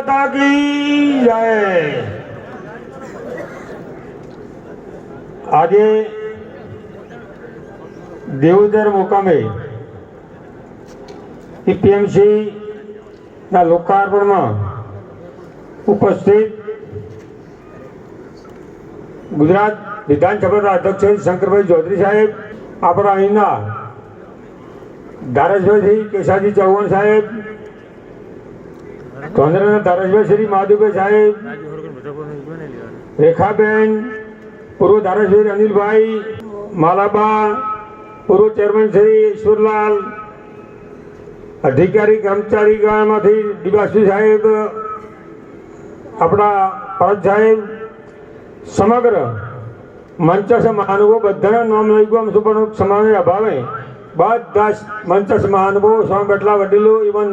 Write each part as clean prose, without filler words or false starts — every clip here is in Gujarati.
माता की जय। आज देवोदर मुकामे पीएमसी ना लोकार्पण में उपस्थित गुजरात विधानसभा अध्यक्ष शंकरभाई चौधरी साहेब, अपना अहीना धारासभ्य श्री केशाजी चौहान साहेब, ધોંધરાના ધારાસભ્ય શ્રી માધુભાઈ સાહેબ, રેખાબેન, પૂર્વ ધારાસભ્ય અનિલભાઈ માલાબા, પૂર્વ ચેરમેન શ્રી ઈશ્વરલાલ, અધિકારી કર્મચારી ગણમાંથી દિવાસી સાહેબ, આપણા પરત સાહેબ, સમગ્ર મંચસ્થ મહાનુભાવો બધાના નામ લઈ ગયો પણ સમાને અભાવે બધા મંચસ્થ મહાનુભાવો સામે બેઠેલા વડીલો ઇવન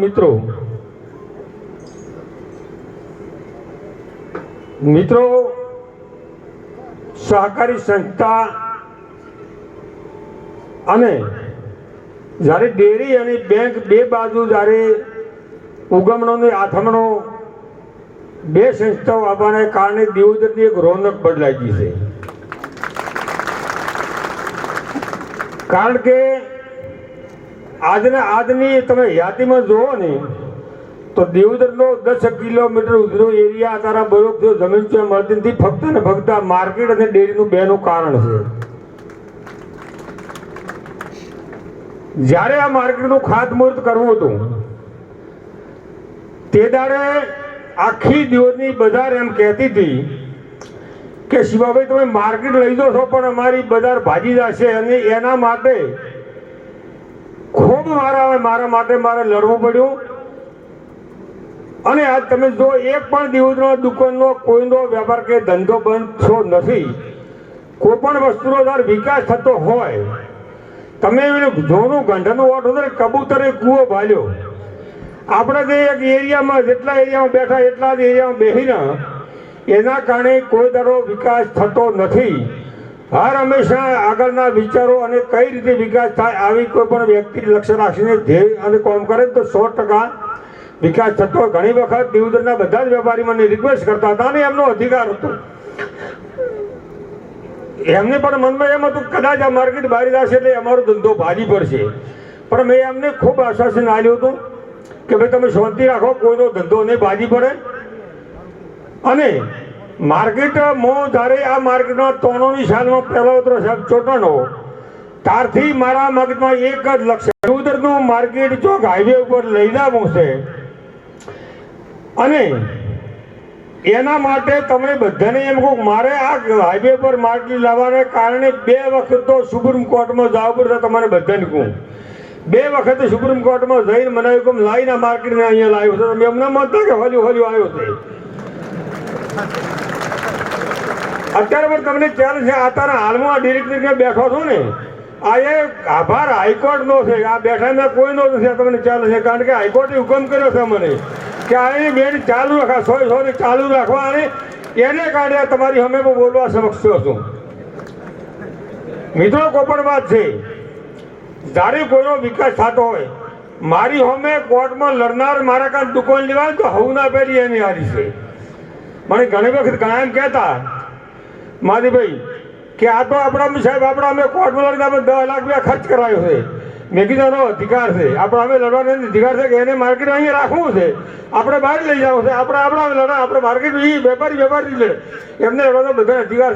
મિત્રો सहकारी संस्था अने जारे डेरी अने बैंक बे बाजू जारे उगमणो ने आथमणो बे संस्थाओं आवाने कारणे दिवोदरनी एक रौनक बदलाई गई है। कारण के आजनी तमे यादी में जोवो ने तो देवोदर नो 10 किलोमीटर उधरो एरिया तारा बरोब जो जमीन छे मळती थी फक्त ने फक्त मार्केट अने डेरी नु बेनु कारण छे। ज्यारे आ मार्केट नु खातमुहूर्त करवुं हतुं ते दाड़े आखी दिवसनी बजार एम कहेती थी के शिवाभाई तमे मार्केट लई जाओ छो पण अमारी बजार भाजी जशे अने एना माटे खूब मारा माटे मारे लड़वुं पड्युं। અને આજ તમે જો એક પણ દિવસનો દુકાનનો કોઈનો વેપાર કે ધંધો બંધ થયો નથી। કોઈ પણ વસ્તુનો દર વિકાસ થતો હોય તમે જોનું ગંઢનું ઓઠો તો કબૂતરે કૂવો ભાલ્યો। આપણે જે એક એરિયામાં જેટલા એરિયામાં બેઠા એટલા જ એરિયામાં બેસીને એના કારણે કોઈ દાડો વિકાસ થતો નથી। હર હંમેશા આગળના વિચારો અને કઈ રીતે વિકાસ થાય આવી કોઈ પણ વ્યક્તિ લક્ષ્ય રાખીને ધ્યેય અને કામ કરે તો 100% विकास थतो। घणी वखत दिवोदरना बधा ज वेपारी मने रिक्वेस्ट करता था ने एमनो अधिकार हतो एमने पण मनमा एम हतुं कदाच आ मार्केट बारी जशे એટલે અમારો ધંધો ભાજી પડશે પણ મેં એમને ખૂબ આશ્વાસન આપ્યું હતું કે ભાઈ તમે શાંતિ રાખો કોઈનો ધંધો નહીં ભાજી પડે। અને માર્કેટ મો જ્યારે આ માર્કેટમાં 93 સાલમાં પહેલો ઉતરો સાહેબ ચોટણો ત્યારથી મારા મગજમાં એક જ લક્ષ્ય દિવોદરનું માર્કેટ ચોક હાઈવે ઉપર લઈ જવું છે અને એના માટે તમને બધાને એમ કહું મારે આ હાઈવે પર માર્કેટ લાવવાને કારણે 2 વખત તો સુપ્રીમ કોર્ટમાં જવું પડશે। તમારે બધાને કહું 2 વખત સુપ્રીમ કોર્ટમાં જઈને મને હુકમ લાવીને માર્કેટને અહીંયા લાવ્યો છે। તમે એમને મત કે હોલી આવ્યો છે અત્યારે પણ તમને ખ્યાલ છે અત્યારે હાલમાં આ ડિરેક્ટર બેઠો છો ને આ એક આભાર હાઈકોર્ટ નો છે। આ બેઠામાં કોઈ નો નથી તમને ખ્યાલ છે કારણ કે હાઈકોર્ટે હુકમ કર્યો છે મને કે આ બેન ચાલુ રાખા 100 ને ચાલુ રાખવા અને એને કારણે તમારી સામે બોલવા સમક્ષ છું। મિત્રો કોઈ પણ વાત છે જ્યારે કોઈનો વિકાસ થતો હોય મારી સામે કોર્ટમાં લડનાર મારા કાન દુકાન લેવા તો હવના પેલી એની હારી છે। મને ઘણી વખત ઘણા એમ કહેતા માધીભાઈ કે આ તો આપણા સાહેબ આપણા અમે કોર્ટમાં લડીને આપણે 10 લાખ રૂપિયા ખર્ચ કરાયો છે। મેં કીધું એનો અધિકાર છે આપણે અમે લડવાનો અધિકાર છે કે એને માર્કેટ અહીંયા રાખવું છે આપણે બહાર લઈ જવું છે આપણે લડા આપણે માર્કેટ વેપારી લડે એમને લડવાનો બધા અધિકાર છે।